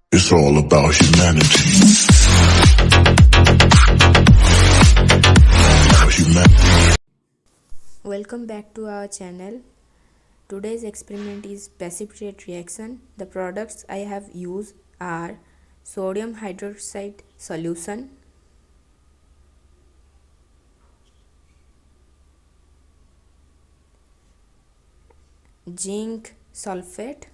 It's all about humanity. Welcome back to our channel. Today's experiment is precipitate reaction. The products I have used are sodium hydroxide solution, zinc sulfate,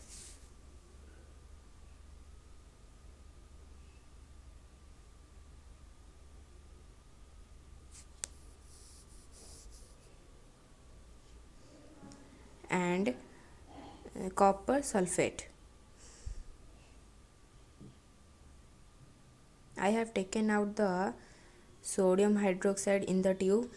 and copper sulfate. I have taken out the sodium hydroxide in the tube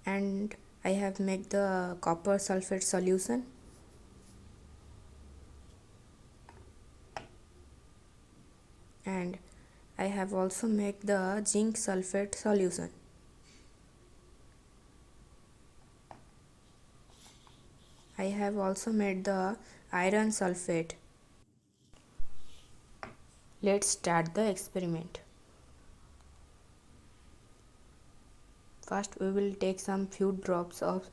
and I have made the copper sulfate solution. And I have also made the zinc sulfate solution. I have also made the iron sulfate. Let's start the experiment. First we will take some few drops of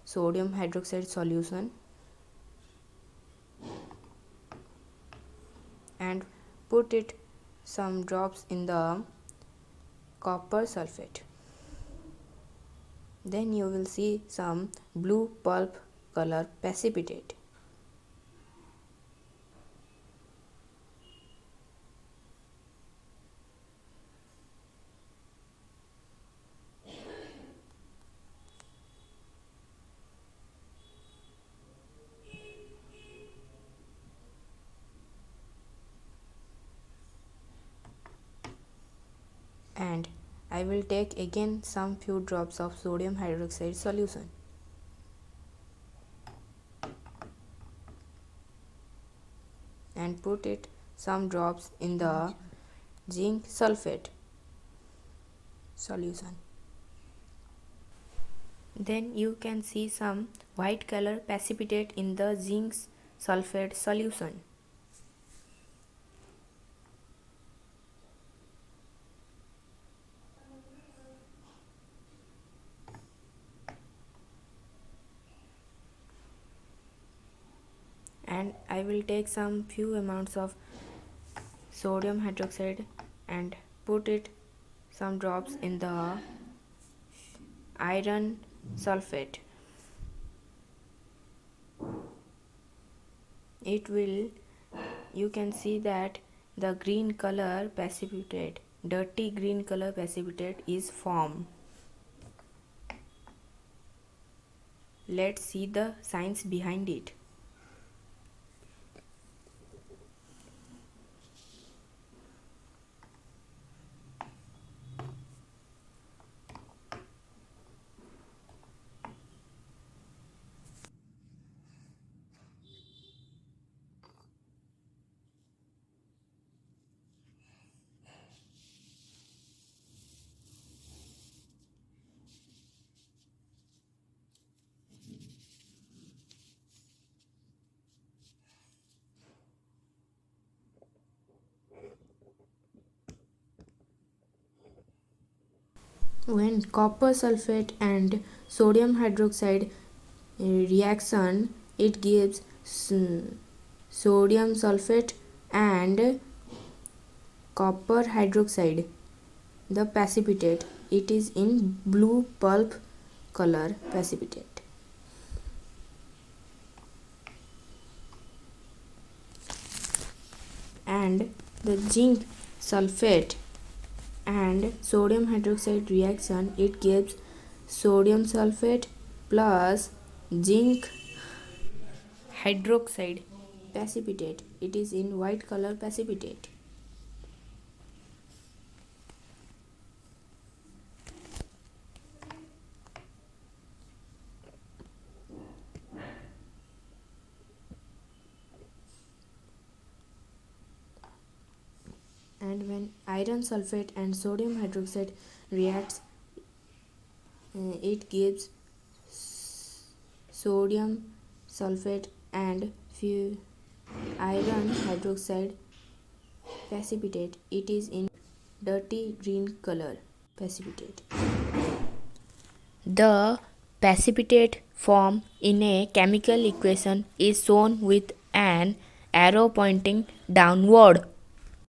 sodium hydroxide solution and put it some drops in the copper sulfate. Then you will see some blue pulp color precipitate. And I will take again some few drops of sodium hydroxide solution and put it some drops in the zinc sulfate solution. Then you can see some white color precipitate in the zinc sulfate solution. And I will take some few amounts of sodium hydroxide and put it some drops in the iron sulfate. You can see that the green color precipitate, dirty green color precipitate is formed. Let's see the science behind it. When copper sulfate and sodium hydroxide reaction, it gives sodium sulfate and copper hydroxide, the precipitate. It is in blue pulp color precipitate. And the zinc sulfate and sodium hydroxide reaction, it gives sodium sulfate plus zinc hydroxide precipitate. It is in white color precipitate. And when iron sulfate and sodium hydroxide reacts, It gives sodium sulfate and iron hydroxide precipitate. It is in dirty green color precipitate. The precipitate form in a chemical equation is shown with an arrow pointing downward.